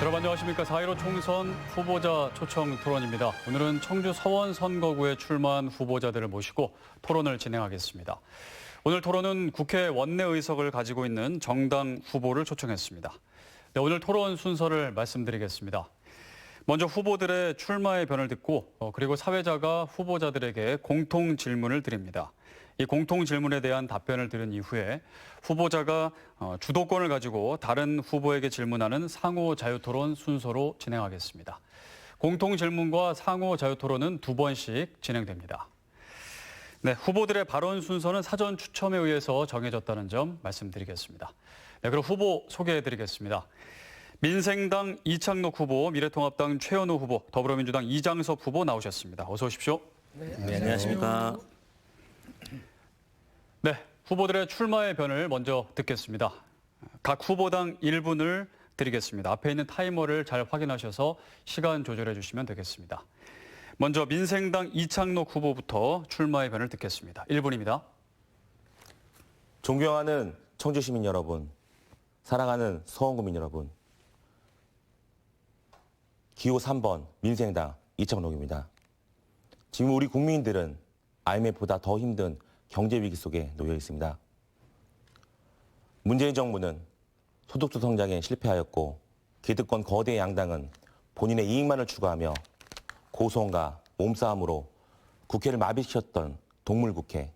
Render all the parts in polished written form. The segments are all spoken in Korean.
여러분 안녕하십니까. 4.15 총선 후보자 초청 토론입니다. 오늘은 청주 서원 선거구에 출마한 후보자들을 모시고 토론을 진행하겠습니다. 오늘 토론은 국회 원내 의석을 가지고 있는 정당 후보를 초청했습니다. 네, 오늘 토론 순서를 말씀드리겠습니다. 먼저 후보들의 출마의 변을 듣고 그리고 사회자가 후보자들에게 공통 질문을 드립니다. 이 공통 질문에 대한 답변을 들은 이후에 후보자가 주도권을 가지고 다른 후보에게 질문하는 상호 자유토론 순서로 진행하겠습니다. 공통 질문과 상호 자유토론은 2번씩 진행됩니다. 네, 후보들의 발언 순서는 사전 추첨에 의해서 정해졌다는 점 말씀드리겠습니다. 네, 그럼 후보 소개해드리겠습니다. 민생당 이창록 후보, 미래통합당 최현호 후보, 더불어민주당 이장섭 후보 나오셨습니다. 어서 오십시오. 네, 안녕하십니까. 네, 후보들의 출마의 변을 먼저 듣겠습니다. 각 후보당 1분을 드리겠습니다. 앞에 있는 타이머를 잘 확인하셔서 시간 조절해 주시면 되겠습니다. 먼저 민생당 이창록 후보부터 출마의 변을 듣겠습니다. 1분입니다. 존경하는 청주 시민 여러분, 사랑하는 서원구민 여러분. 기호 3번 민생당 이창록입니다. 지금 우리 국민들은 IMF보다 더 힘든 경제 위기 속에 놓여 있습니다. 문재인 정부는 소득주 성장에 실패하였고 기득권 거대 양당은 본인의 이익만을 추구하며 고소원과 몸싸움으로 국회를 마비시켰던 동물국회,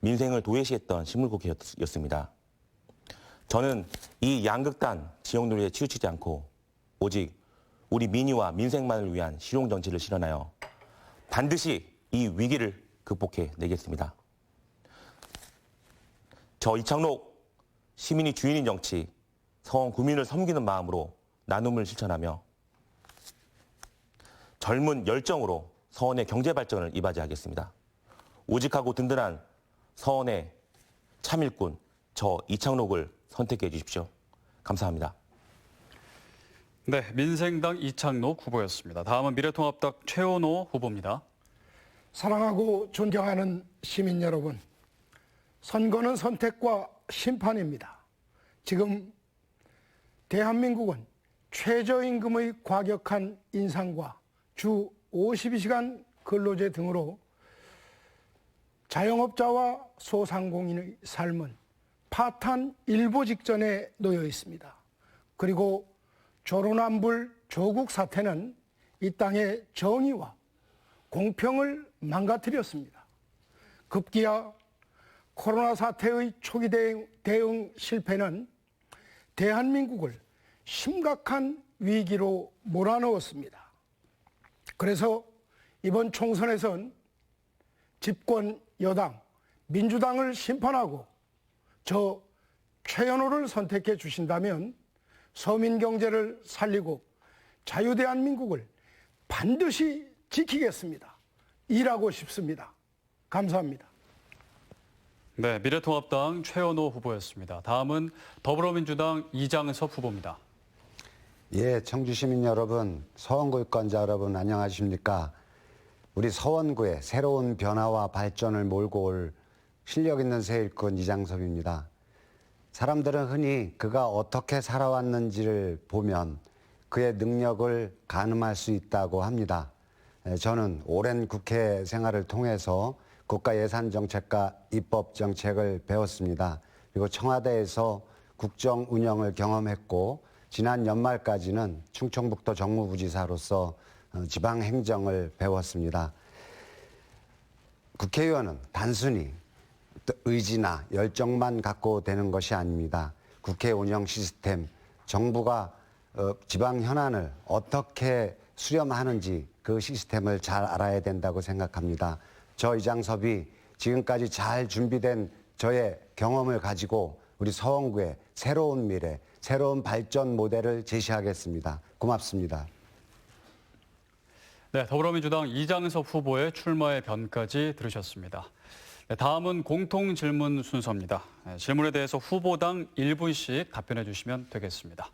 민생을 도외시했던 식물국회였습니다. 저는 이 양극단 지역놀이에 치우치지 않고 오직 우리 민의와 민생만을 위한 실용정치를 실현하여 반드시 이 위기를 극복해내겠습니다. 저 이창록 시민이 주인인 정치, 서원 구민을 섬기는 마음으로 나눔을 실천하며 젊은 열정으로 서원의 경제 발전을 이바지하겠습니다. 오직하고 든든한 서원의 참일꾼, 저 이창록을 선택해 주십시오. 감사합니다. 네, 민생당 이창록 후보였습니다. 다음은 미래통합당 최현호 후보입니다. 사랑하고 존경하는 시민 여러분, 선거는 선택과 심판입니다. 지금 대한민국은 최저임금의 과격한 인상과 주 52시간 근로제 등으로 자영업자와 소상공인의 삶은 파탄 일보 직전에 놓여 있습니다. 그리고 조론안불 조국 사태는 이 땅의 정의와 공평을 망가뜨렸습니다. 급기야 코로나 사태의 초기 대응 실패는 대한민국을 심각한 위기로 몰아넣었습니다. 그래서 이번 총선에선 집권 여당 민주당을 심판하고 저 최현호를 선택해 주신다면 서민 경제를 살리고 자유대한민국을 반드시 지키겠습니다. 일하고 싶습니다. 감사합니다. 네, 미래통합당 최현호 후보였습니다. 다음은 더불어민주당 이장섭 후보입니다. 예, 청주 시민 여러분, 서원구 유권자 여러분 안녕하십니까? 우리 서원구의 새로운 변화와 발전을 몰고 올 실력 있는 새 일꾼 이장섭입니다. 사람들은 흔히 그가 어떻게 살아왔는지를 보면 그의 능력을 가늠할 수 있다고 합니다. 저는 오랜 국회 생활을 통해서 국가예산정책과 입법정책을 배웠습니다. 그리고 청와대에서 국정 운영을 경험했고 지난 연말까지는 충청북도 정무부지사로서 지방행정을 배웠습니다. 국회의원은 단순히 의지나 열정만 갖고 되는 것이 아닙니다. 국회 운영 시스템, 정부가 지방 현안을 어떻게 수렴하는지 그 시스템을 잘 알아야 된다고 생각합니다. 저 이장섭이 지금까지 잘 준비된 저의 경험을 가지고 우리 서원구의 새로운 미래, 새로운 발전 모델을 제시하겠습니다. 고맙습니다. 네, 더불어민주당 이장섭 후보의 출마의 변까지 들으셨습니다. 네, 다음은 공통 질문 순서입니다. 네, 질문에 대해서 후보당 1분씩 답변해 주시면 되겠습니다.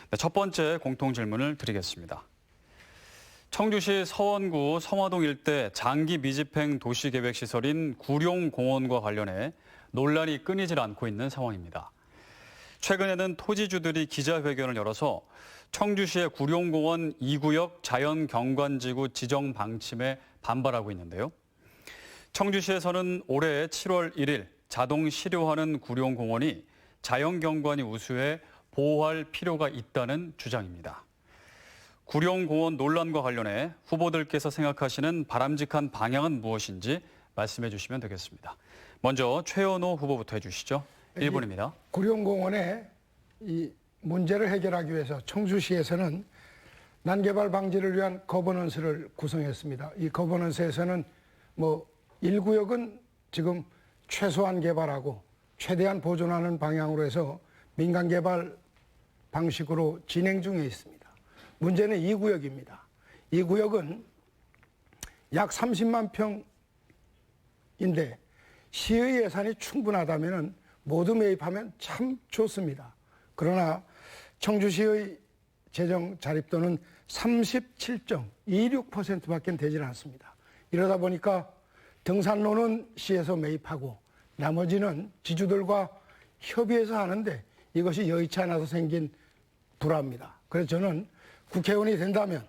네, 첫 번째 공통 질문을 드리겠습니다. 청주시 서원구 성화동 일대 장기 미집행 도시계획시설인 구룡공원과 관련해 논란이 끊이질 않고 있는 상황입니다. 최근에는 토지주들이 기자회견을 열어서 청주시의 구룡공원 2구역 자연경관지구 지정 방침에 반발하고 있는데요. 청주시에서는 올해 7월 1일 자동 실효하는 구룡공원이 자연경관이 우수해 보호할 필요가 있다는 주장입니다. 구룡공원 논란과 관련해 후보들께서 생각하시는 바람직한 방향은 무엇인지 말씀해 주시면 되겠습니다. 먼저 최연호 후보부터 해주시죠. 1분입니다. 구룡공원의 이 문제를 해결하기 위해서 청주시에서는 난개발 방지를 위한 거버넌스를 구성했습니다. 이 거버넌스에서는 1구역은 지금 최소한 개발하고 최대한 보존하는 방향으로 해서 민간 개발 방식으로 진행 중에 있습니다. 문제는 2구역입니다. 2구역은 약 30만 평인데 시의 예산이 충분하다면 모두 매입하면 참 좋습니다. 그러나 청주시의 재정 자립도는 37.26%밖에 되질 않습니다. 이러다 보니까 등산로는 시에서 매입하고 나머지는 지주들과 협의해서 하는데 이것이 여의치 않아서 생긴 불화입니다. 그래서 저는 국회의원이 된다면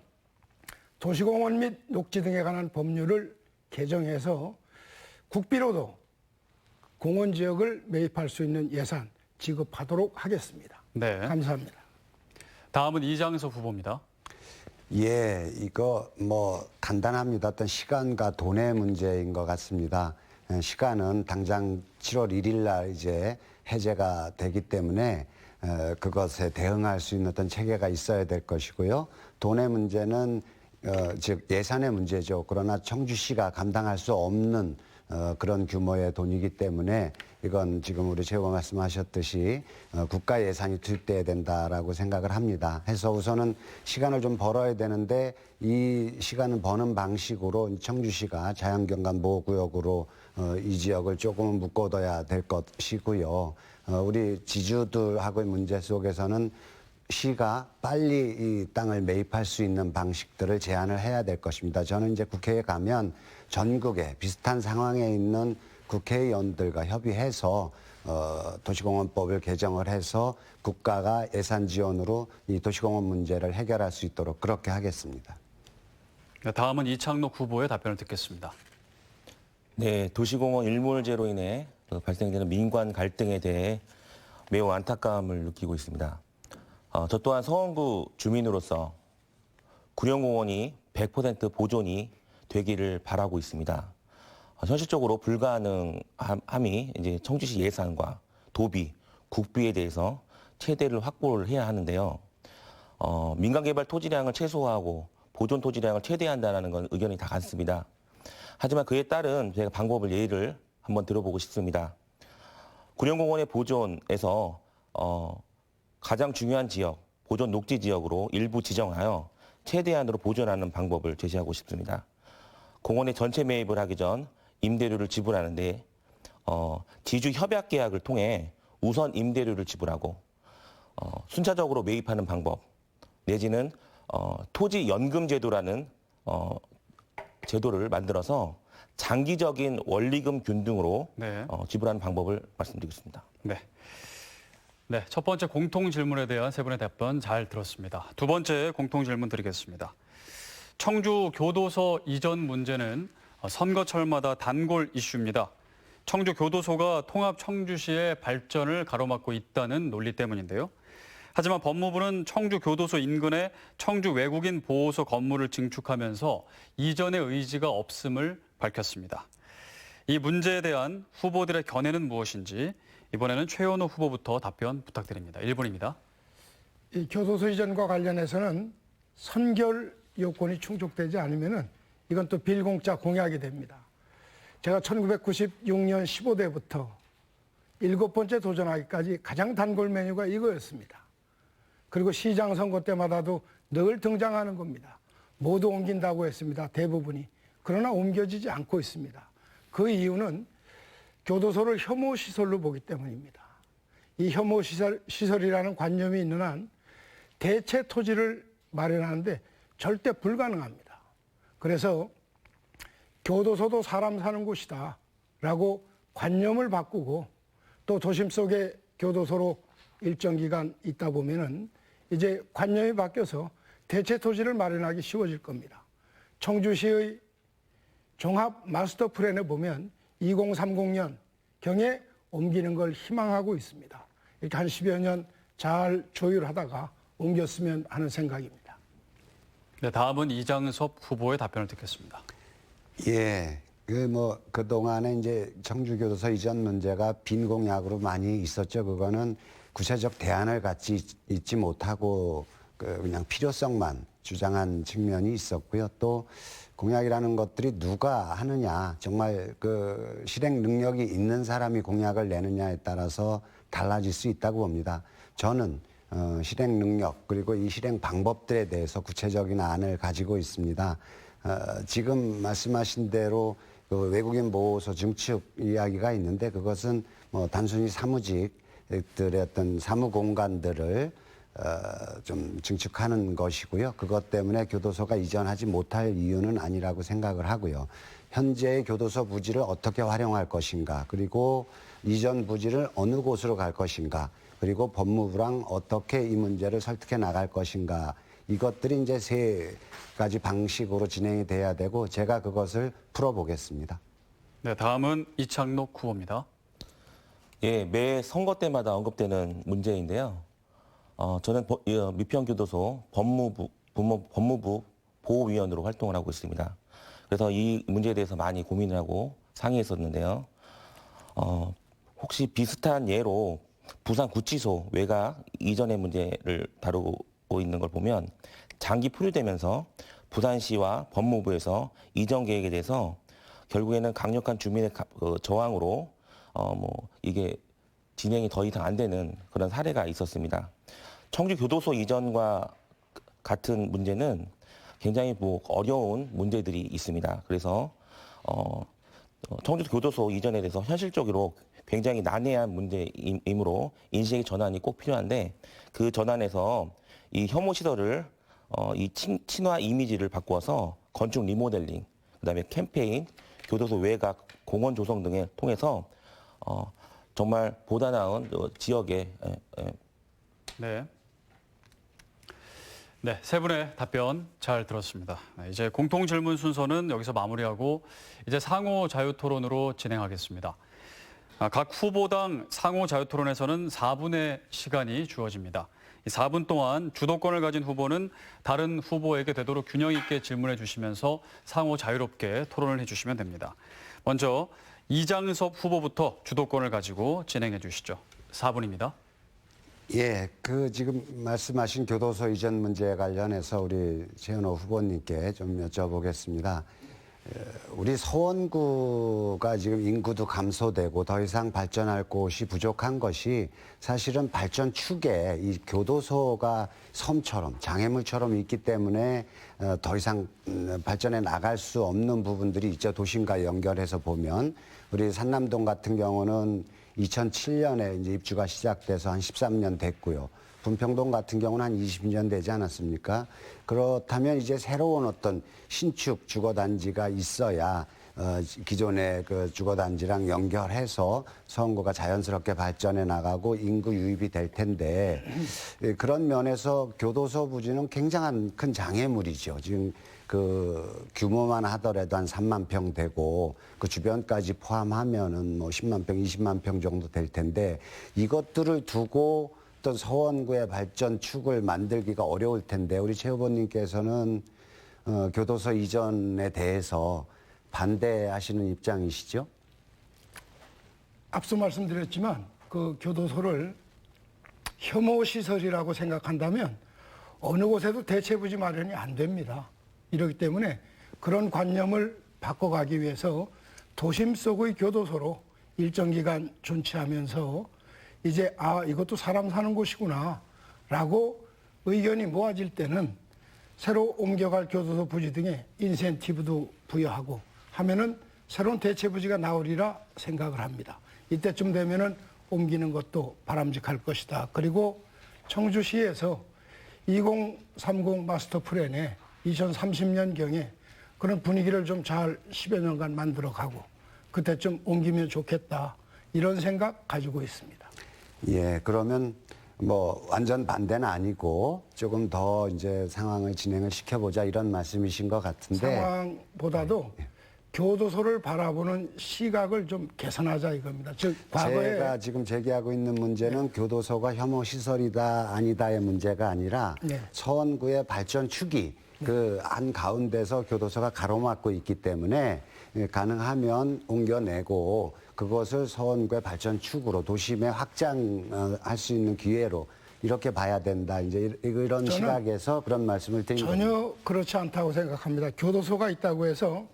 도시공원 및 녹지 등에 관한 법률을 개정해서 국비로도 공원지역을 매입할 수 있는 예산 지급하도록 하겠습니다. 네. 감사합니다. 다음은 이장섭 후보입니다. 예, 이거 간단합니다. 어떤 시간과 돈의 문제인 것 같습니다. 시간은 당장 7월 1일 날 이제 해제가 되기 때문에 그것에 대응할 수 있는 어떤 체계가 있어야 될 것이고요. 돈의 문제는 즉 예산의 문제죠. 그러나 청주시가 감당할 수 없는 그런 규모의 돈이기 때문에 이건 지금 우리 최 후보 말씀하셨듯이 국가 예산이 투입돼야 된다라고 생각을 합니다. 해서 우선은 시간을 좀 벌어야 되는데 이 시간을 버는 방식으로 청주시가 자연경관 보호구역으로 이 지역을 조금은 묶어둬야 될 것이고요. 우리 지주들하고의 문제 속에서는 시가 빨리 이 땅을 매입할 수 있는 방식들을 제안을 해야 될 것입니다. 저는 이제 국회에 가면 전국에 비슷한 상황에 있는 국회의원들과 협의해서 도시공원법을 개정을 해서 국가가 예산 지원으로 이 도시공원 문제를 해결할 수 있도록 그렇게 하겠습니다. 다음은 이창록 후보의 답변을 듣겠습니다. 네, 도시공원 일몰제로 인해 발생되는 민관 갈등에 대해 매우 안타까움을 느끼고 있습니다. 저 또한 서원구 주민으로서 구룡공원이 100% 보존이 되기를 바라고 있습니다. 현실적으로 불가능함이 이제 청주시 예산과 도비, 국비에 대해서 최대를 확보를 해야 하는데요. 민간개발 토지량을 최소화하고 보존 토지량을 최대한다는 건 의견이 다 같습니다. 하지만 그에 따른 제가 방법을 예를 한번 들어보고 싶습니다. 구룡공원의 보존에서 가장 중요한 지역, 보존 녹지 지역으로 일부 지정하여 최대한으로 보존하는 방법을 제시하고 싶습니다. 공원의 전체 매입을 하기 전 임대료를 지불하는데 지주 협약 계약을 통해 우선 임대료를 지불하고 순차적으로 매입하는 방법 내지는 토지 연금 제도라는 제도를 만들어서 장기적인 원리금 균등으로 네. 지불하는 방법을 말씀드리겠습니다. 네. 네, 첫 번째 공통 질문에 대한 세 분의 답변 잘 들었습니다. 두 번째 공통 질문 드리겠습니다. 청주 교도소 이전 문제는 선거철마다 단골 이슈입니다. 청주 교도소가 통합 청주시의 발전을 가로막고 있다는 논리 때문인데요. 하지만 법무부는 청주 교도소 인근에 청주 외국인 보호소 건물을 증축하면서 이전의 의지가 없음을 밝혔습니다. 이 문제에 대한 후보들의 견해는 무엇인지 이번에는 최연호 후보부터 답변 부탁드립니다. 1분입니다. 이 교도소 이전과 관련해서는 선결 요건이 충족되지 않으면은 이건 또 빌공짜 공약이 됩니다. 제가 1996년 15대부터 7번째 도전하기까지 가장 단골 메뉴가 이거였습니다. 그리고 시장 선거 때마다도 늘 등장하는 겁니다. 모두 옮긴다고 했습니다. 대부분이. 그러나 옮겨지지 않고 있습니다. 그 이유는 교도소를 혐오시설로 보기 때문입니다. 이 혐오시설이라는 관념이 있는 한 대체 토지를 마련하는데 절대 불가능합니다. 그래서 교도소도 사람 사는 곳이다 라고 관념을 바꾸고 또 도심 속에 교도소로 일정 기간 있다 보면은 이제 관념이 바뀌어서 대체 토지를 마련하기 쉬워질 겁니다. 청주시의 종합 마스터 플랜에 보면 2030년 경에 옮기는 걸 희망하고 있습니다. 이렇게 한 10여 년 잘 조율하다가 옮겼으면 하는 생각입니다. 네, 다음은 이장섭 후보의 답변을 듣겠습니다. 예. 그동안에 이제 청주교도소 이전 문제가 빈 공약으로 많이 있었죠. 그거는 구체적 대안을 갖지 있지 못하고 그냥 필요성만 주장한 측면이 있었고요. 또 공약이라는 것들이 누가 하느냐, 정말 그 실행 능력이 있는 사람이 공약을 내느냐에 따라서 달라질 수 있다고 봅니다. 저는 실행 능력 그리고 이 실행 방법들에 대해서 구체적인 안을 가지고 있습니다. 지금 말씀하신 대로 그 외국인 보호소 증축 이야기가 있는데 그것은 뭐 단순히 사무직들의 어떤 사무 공간들을 좀 증축하는 것이고요. 그것 때문에 교도소가 이전하지 못할 이유는 아니라고 생각을 하고요. 현재의 교도소 부지를 어떻게 활용할 것인가, 그리고 이전 부지를 어느 곳으로 갈 것인가, 그리고 법무부랑 어떻게 이 문제를 설득해 나갈 것인가, 이것들이 이제 세 가지 방식으로 진행이 돼야 되고 제가 그것을 풀어보겠습니다. 네, 다음은 이창록 후보입니다. 예, 매 선거 때마다 언급되는 문제인데요. 저는 미평교도소 법무부 보호위원으로 활동을 하고 있습니다. 그래서 이 문제에 대해서 많이 고민을 하고 상의했었는데요. 혹시 비슷한 예로 부산구치소 외곽 이전의 문제를 다루고 있는 걸 보면 장기 포류되면서 부산시와 법무부에서 이전 계획에 대해서 결국에는 강력한 주민의 저항으로 이게 진행이 더 이상 안 되는 그런 사례가 있었습니다. 청주 교도소 이전과 같은 문제는 굉장히 어려운 문제들이 있습니다. 그래서 청주 교도소 이전에 대해서 현실적으로 굉장히 난해한 문제이므로 인식의 전환이 꼭 필요한데 그 전환에서 이 혐오 시설을 이 친화 이미지를 바꾸어서 건축 리모델링, 그다음에 캠페인, 교도소 외곽, 공원 조성 등을 통해서 정말 보다 나은 지역에 네. 네, 세 분의 답변 잘 들었습니다. 네, 이제 공통 질문 순서는 여기서 마무리하고 이제 상호 자유 토론으로 진행하겠습니다. 각 후보당 상호 자유 토론에서는 4분의 시간이 주어집니다. 이 4분 동안 주도권을 가진 후보는 다른 후보에게 되도록 균형 있게 질문해 주시면서 상호 자유롭게 토론을 해 주시면 됩니다. 먼저 이장섭 후보부터 주도권을 가지고 진행해 주시죠. 4분입니다. 예, 지금 말씀하신 교도소 이전 문제에 관련해서 우리 최은호 후보님께 좀 여쭤보겠습니다. 우리 서원구가 지금 인구도 감소되고 더 이상 발전할 곳이 부족한 것이 사실은 발전 축에 이 교도소가 섬처럼 장애물처럼 있기 때문에 더 이상 발전해 나갈 수 없는 부분들이 있죠. 도심과 연결해서 보면 우리 산남동 같은 경우는 2007년에 이제 입주가 시작돼서 한 13년 됐고요. 분평동 같은 경우는 한 20년 되지 않았습니까? 그렇다면 이제 새로운 어떤 신축 주거단지가 있어야 기존의 그 주거단지랑 연결해서 서원구가 자연스럽게 발전해 나가고 인구 유입이 될 텐데 그런 면에서 교도소 부지는 굉장한 큰 장애물이죠. 지금 그 규모만 하더라도 한 3만 평 되고 그 주변까지 포함하면은 뭐 10만 평, 20만 평 정도 될 텐데 이것들을 두고 어떤 서원구의 발전 축을 만들기가 어려울 텐데 우리 최 후보님께서는 교도소 이전에 대해서 반대하시는 입장이시죠? 앞서 말씀드렸지만 그 교도소를 혐오 시설이라고 생각한다면 어느 곳에도 대체부지 마련이 안 됩니다. 이렇기 때문에 그런 관념을 바꿔가기 위해서 도심 속의 교도소로 일정 기간 존치하면서 이제 이것도 사람 사는 곳이구나 라고 의견이 모아질 때는 새로 옮겨갈 교도소 부지 등에 인센티브도 부여하고 하면은 새로운 대체 부지가 나오리라 생각을 합니다. 이때쯤 되면은 옮기는 것도 바람직할 것이다. 그리고 청주시에서 2030 마스터 플랜에 2030년경에 그런 분위기를 좀 잘 10여 년간 만들어 가고 그때쯤 옮기면 좋겠다. 이런 생각 가지고 있습니다. 예, 그러면 뭐 완전 반대는 아니고 조금 더 이제 상황을 진행을 시켜보자 이런 말씀이신 것 같은데 상황보다도 교도소를 바라보는 시각을 좀 개선하자 이겁니다. 즉 과거에 제가 지금 제기하고 있는 문제는 교도소가 혐오 시설이다 아니다의 문제가 아니라 네. 서원구의 발전 축이 그 한 가운데서 교도소가 가로막고 있기 때문에 가능하면 옮겨내고 그것을 서원구의 발전 축으로 도심에 확장할 수 있는 기회로 이렇게 봐야 된다. 이제 이런 시각에서 그런 말씀을 드린 겁니다. 전혀 그렇지 않다고 생각합니다. 교도소가 있다고 해서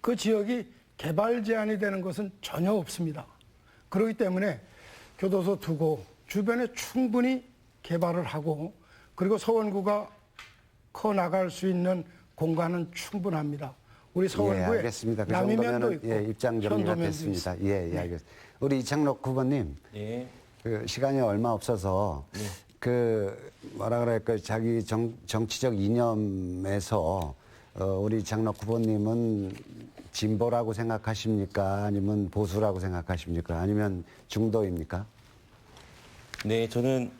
그 지역이 개발 제한이 되는 것은 전혀 없습니다. 그렇기 때문에 교도소 두고 주변에 충분히 개발을 하고 그리고 서원구가 커 나갈 수 있는 공간은 충분합니다. 우리 예, 서원구에 알겠습니다. 그 남이면도 정도면 있고 예, 입장 정리가 현도면도 됐습니다. 있습니다. 예, 예, 알겠습니다. 우리 이창록 후보님, 예. 그 시간이 얼마 없어서 그 뭐라 그럴까 자기 정치적 이념에서 우리 이창록 후보님은 진보라고 생각하십니까? 아니면 보수라고 생각하십니까? 아니면 중도입니까? 네, 저는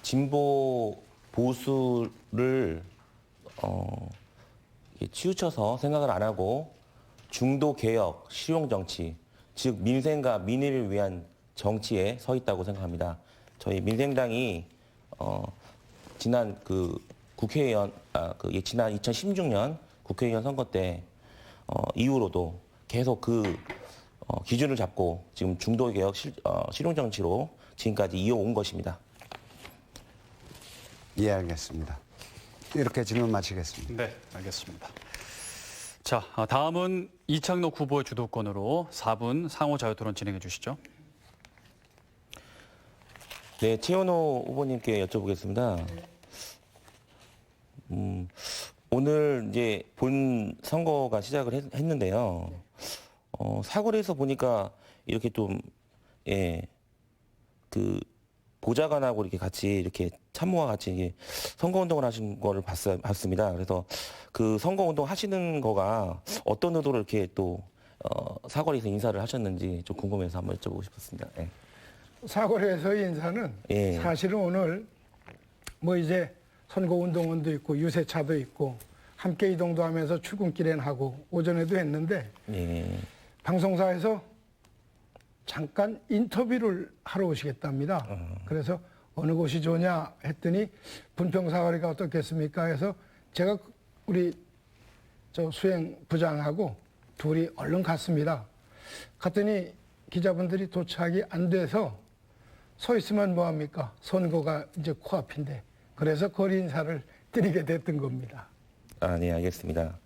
진보 보수를 치우쳐서 생각을 안 하고 중도 개혁, 실용 정치, 즉 민생과 민의를 위한 정치에 서 있다고 생각합니다. 저희 민생당이 지난 그 국회의원 지난 2016년 국회의원 선거 때 이후로도 계속 그 기준을 잡고 지금 중도 개혁 실용 정치로 지금까지 이어온 것입니다. 예, 알겠습니다. 이렇게 질문 마치겠습니다. 네, 알겠습니다. 자, 다음은 이창록 후보의 주도권으로 4분 상호 자유토론 진행해 주시죠. 네, 최현호 후보님께 여쭤보겠습니다. 오늘 이제 본 선거가 시작을 했는데요. 사거리에서 보니까 이렇게 좀, 예, 그, 보좌관하고 이렇게 같이 이렇게 참모와 같이 이게 선거운동을 하신 거를 봤습니다. 그래서 그 선거운동 하시는 거가 어떤 의도로 이렇게 또, 사거리에서 인사를 하셨는지 좀 궁금해서 한번 여쭤보고 싶었습니다. 예. 사거리에서의 인사는 예. 사실은 오늘 뭐 이제 선거운동원도 있고 유세차도 있고 함께 이동도 하면서 출근길엔 하고 오전에도 했는데 예. 방송사에서 잠깐 인터뷰를 하러 오시겠답니다. 그래서 어느 곳이 좋냐 했더니 분평사거리가 어떻겠습니까 해서 제가 우리 저 수행부장하고 둘이 얼른 갔습니다. 갔더니 기자분들이 도착이 안 돼서 서 있으면 뭐합니까? 선거가 이제 코앞인데 그래서 거리 인사를 드리게 됐던 겁니다. 아, 네, 알겠습니다.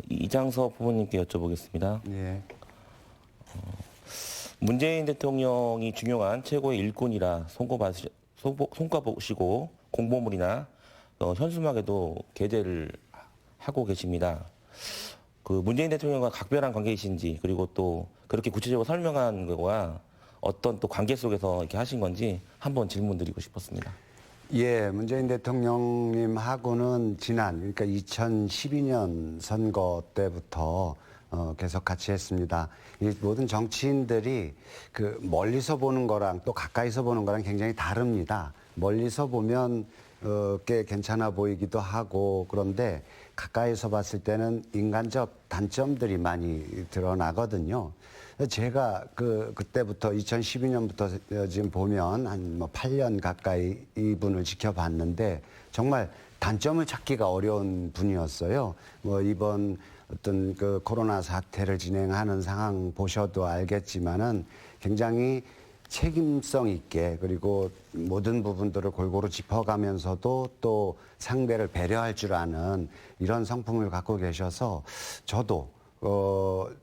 이장섭 후보님께 여쭤보겠습니다. 예. 문재인 대통령이 중요한 최고의 일꾼이라 손꼽으시고 공보물이나 현수막에도 게재를 하고 계십니다. 그 문재인 대통령과 각별한 관계이신지 그리고 또 그렇게 구체적으로 설명한 거와 어떤 또 관계 속에서 이렇게 하신 건지 한번 질문 드리고 싶었습니다. 예, 문재인 대통령님하고는 그러니까 2012년 선거 때부터 계속 같이 했습니다. 이 모든 정치인들이 그 멀리서 보는 거랑 또 가까이서 보는 거랑 굉장히 다릅니다. 멀리서 보면 꽤 괜찮아 보이기도 하고 그런데 가까이서 봤을 때는 인간적 단점들이 많이 드러나거든요. 제가 그때부터 2012년부터 지금 보면 한 뭐 8년 가까이 이분을 지켜봤는데 정말 단점을 찾기가 어려운 분이었어요. 뭐 이번 어떤 그 코로나 사태를 진행하는 상황 보셔도 알겠지만은 굉장히 책임성 있게 그리고 모든 부분들을 골고루 짚어가면서도 또 상대를 배려할 줄 아는 이런 성품을 갖고 계셔서 저도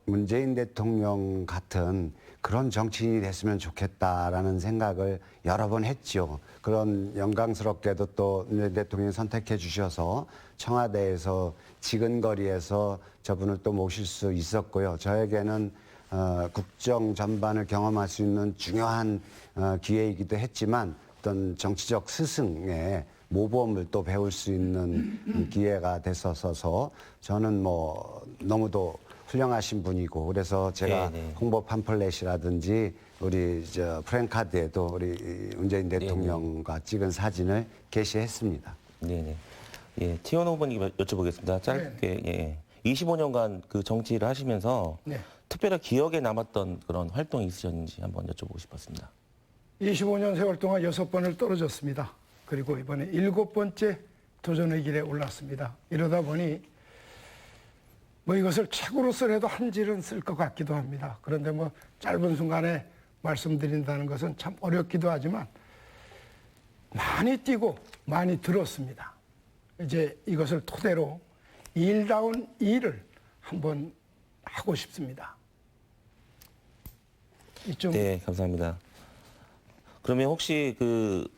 문재인 대통령 같은 그런 정치인이 됐으면 좋겠다라는 생각을 여러 번 했죠. 그런 영광스럽게도 또 문재인 대통령이 선택해 주셔서 청와대에서 지근거리에서 저분을 또 모실 수 있었고요. 저에게는 국정 전반을 경험할 수 있는 중요한 기회이기도 했지만 어떤 정치적 스승의 모범을 또 배울 수 있는 기회가 됐었어서 저는 뭐 너무도 훌륭하신 분이고 그래서 제가 네, 네. 홍보 팜플렛이라든지 우리 프랭카드에도 우리 문재인 대통령과 찍은 사진을 게시했습니다. 네네. 예, 티원 후보님 여쭤보겠습니다. 짧게, 예. 25년간 그 정치를 하시면서 네. 특별히 기억에 남았던 그런 활동이 있으셨는지 한번 여쭤보고 싶었습니다. 25년 세월 동안 6번을 떨어졌습니다. 그리고 이번에 7번째 도전의 길에 올랐습니다. 이러다 보니 뭐 이것을 책으로서라도 한 질은 쓸 것 같기도 합니다. 그런데 뭐 짧은 순간에 말씀드린다는 것은 참 어렵기도 하지만 많이 뛰고 많이 들었습니다. 이제 이것을 토대로 일다운 일을 한번 하고 싶습니다. 이쯤 네, 감사합니다. 그러면 혹시 그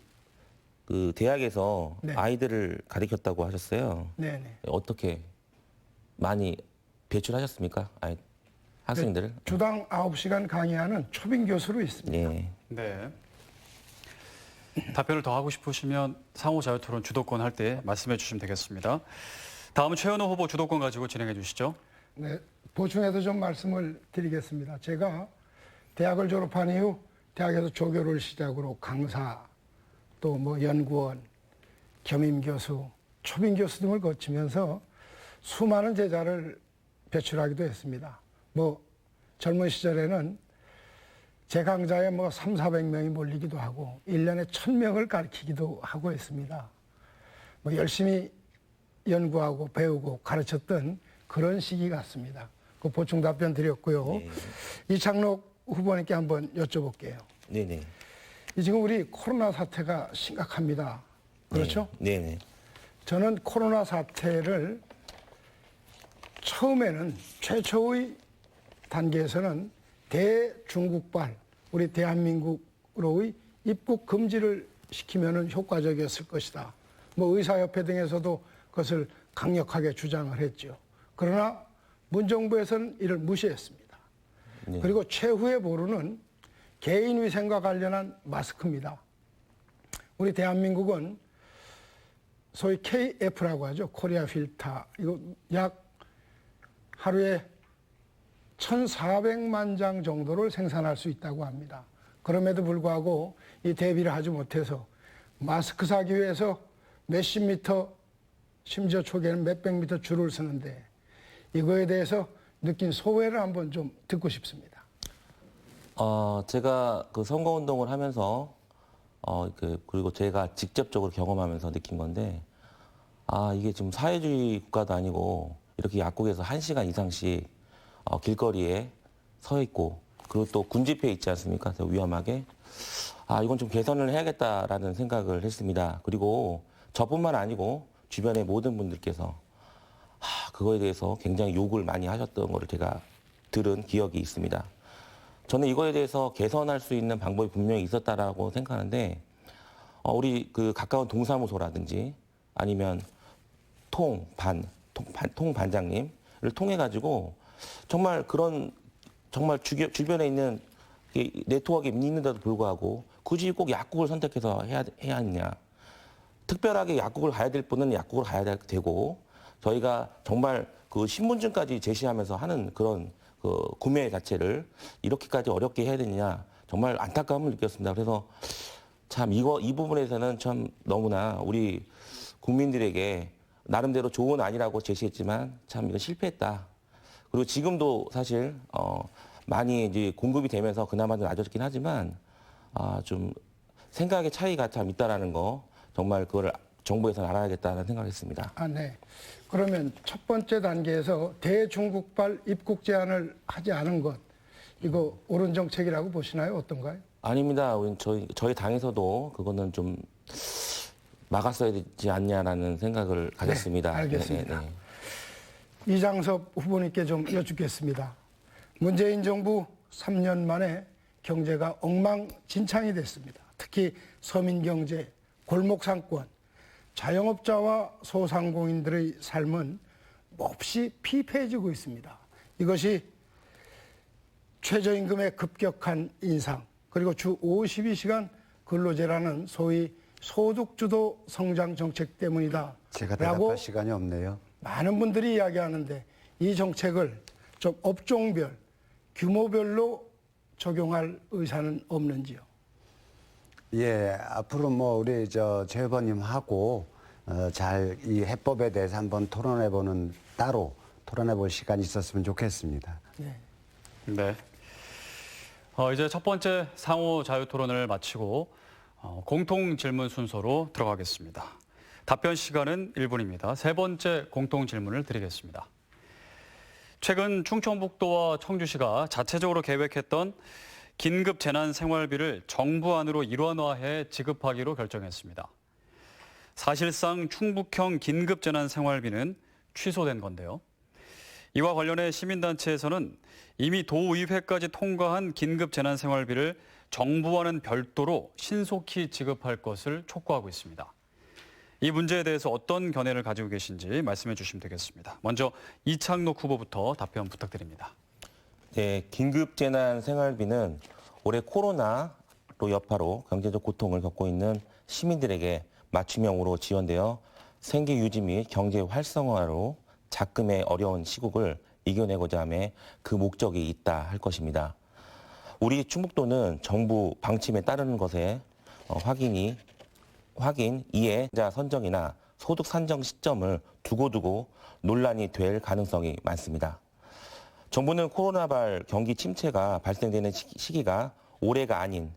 대학에서 네. 아이들을 가르쳤다고 하셨어요. 네네. 어떻게 많이 배출하셨습니까? 학생들을? 주당 9시간 강의하는 초빙 교수로 있습니다. 네. 네. 답변을 더 하고 싶으시면 상호 자유토론 주도권 할 때 말씀해 주시면 되겠습니다. 다음은 최현우 후보 주도권 가지고 진행해 주시죠. 네, 보충해서 좀 말씀을 드리겠습니다. 제가 대학을 졸업한 이후 대학에서 조교를 시작으로 강사, 또 뭐 연구원, 겸임 교수, 초빙 교수 등을 거치면서 수많은 제자를 배출하기도 했습니다. 뭐 젊은 시절에는 제 강좌에 뭐 300~400명이 몰리기도 하고 1년에 1000명을 가르치기도 하고 했습니다. 뭐 열심히 연구하고 배우고 가르쳤던 그런 시기 같습니다. 그 보충 답변 드렸고요. 네. 이창록 후보님께 한번 여쭤볼게요. 네네. 이 지금 우리 코로나 사태가 심각합니다. 그렇죠? 네네. 저는 코로나 사태를 처음에는 최초의 단계에서는 대중국발 우리 대한민국으로의 입국 금지를 시키면은 효과적이었을 것이다. 뭐 의사협회 등에서도 그것을 강력하게 주장을 했죠. 그러나 문정부에서는 이를 무시했습니다. 네. 그리고 최후의 보루는 개인위생과 관련한 마스크입니다. 우리 대한민국은 소위 KF라고 하죠. 코리아 필터. 이거 약 하루에 1,400만 장 정도를 생산할 수 있다고 합니다. 그럼에도 불구하고 이 대비를 하지 못해서 마스크 사기 위해서 몇십 미터, 심지어 초기에는 몇백 미터 줄을 서는데 이거에 대해서 느낀 소회를 한번 좀 듣고 싶습니다. 제가 그 선거운동을 하면서, 그리고 제가 직접적으로 경험하면서 느낀 건데, 이게 지금 사회주의 국가도 아니고, 이렇게 약국에서 1시간 이상씩 길거리에 서 있고, 그리고 또 군집회 있지 않습니까? 더 위험하게. 이건 좀 개선을 해야겠다라는 생각을 했습니다. 그리고 저뿐만 아니고, 주변의 모든 분들께서, 그거에 대해서 굉장히 욕을 많이 하셨던 거를 제가 들은 기억이 있습니다. 저는 이거에 대해서 개선할 수 있는 방법이 분명히 있었다라고 생각하는데, 우리 그 가까운 동사무소라든지 아니면 통반장님을 통해가지고 정말 그런 정말 주변에 있는 이 네트워크가 있는데도 불구하고 굳이 꼭 약국을 선택해서 해야 하느냐. 특별하게 약국을 가야 될 분은 약국을 가야 되고 저희가 정말 그 신분증까지 제시하면서 하는 그런 그 구매 자체를 이렇게까지 어렵게 해야 되느냐 정말 안타까움을 느꼈습니다. 그래서 참 이 부분에서는 참 너무나 우리 국민들에게 나름대로 좋은 안이라고 제시했지만 참 이거 실패했다. 그리고 지금도 사실 많이 이제 공급이 되면서 그나마 좀 나아졌긴 하지만 좀 생각의 차이가 참 있다라는 거 정말 그거를 정부에서는 알아야겠다는 생각했습니다. 네. 그러면 첫 번째 단계에서 대중국발 입국 제한을 하지 않은 것, 이거 옳은 정책이라고 보시나요? 어떤가요? 아닙니다. 저희 당에서도 그거는 좀 막았어야 되지 않냐라는 생각을 가졌습니다. 알겠습니다. 네. 이장섭 후보님께 좀 여쭙겠습니다. 문재인 정부 3년 만에 경제가 엉망진창이 됐습니다. 특히 서민경제, 골목상권, 자영업자와 소상공인들의 삶은 몹시 피폐해지고 있습니다. 이것이 최저임금의 급격한 인상, 그리고 주 52시간 근로제라는 소위 소득주도 성장 정책 때문이다. 제가 라고 대답할 시간이 없네요. 많은 분들이 이야기하는데 이 정책을 좀 업종별, 규모별로 적용할 의사는 없는지요? 예, 앞으로 뭐 우리 최 후보님하고 잘 이 해법에 대해서 한번 토론해보는 따로 토론해볼 시간이 있었으면 좋겠습니다. 네. 이제 첫 번째 상호 자유 토론을 마치고 공통 질문 순서로 들어가겠습니다. 답변 시간은 1분입니다. 세 번째 공통 질문을 드리겠습니다. 최근 충청북도와 청주시가 자체적으로 계획했던 긴급 재난 생활비를 정부 안으로 일원화해 지급하기로 결정했습니다. 사실상 충북형 긴급 재난 생활비는 취소된 건데요. 이와 관련해 시민단체에서는 이미 도의회까지 통과한 긴급 재난 생활비를 정부와는 별도로 신속히 지급할 것을 촉구하고 있습니다. 이 문제에 대해서 어떤 견해를 가지고 계신지 말씀해 주시면 되겠습니다. 먼저 이창록 후보부터 답변 부탁드립니다. 네, 긴급재난 생활비는 올해 코로나로 여파로 경제적 고통을 겪고 있는 시민들에게 맞춤형으로 지원되어 생계 유지 및 경제 활성화로 작금의 어려운 시국을 이겨내고자 하며 그 목적이 있다 할 것입니다. 우리 충북도는 정부 방침에 따르는 것에 확인, 이해자 선정이나 소득 산정 시점을 두고두고 논란이 될 가능성이 많습니다. 정부는 코로나발 경기 침체가 발생되는 시기가 올해가 아닌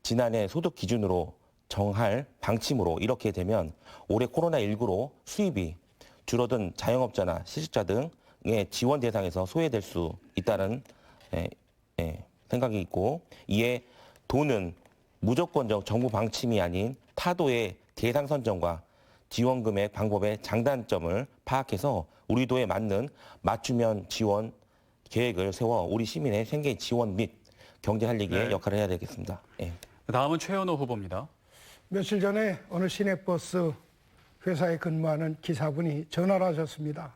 지난해 소득 기준으로 정할 방침으로 이렇게 되면 올해 코로나19로 수입이 줄어든 자영업자나 시집자 등의 지원 대상에서 소외될 수 있다는 생각이 있고, 이에 도는 무조건적 정부 방침이 아닌 타도의 대상 선정과 지원 금액 방법의 장단점을 파악해서 우리 도에 맞는 맞춤형 지원 계획을 세워 우리 시민의 생계 지원 및 경제 살리기에 역할을 해야 되겠습니다. 예. 다음은 최현호 후보입니다. 며칠 전에 어느 시내버스 회사에 근무하는 기사분이 전화를 하셨습니다.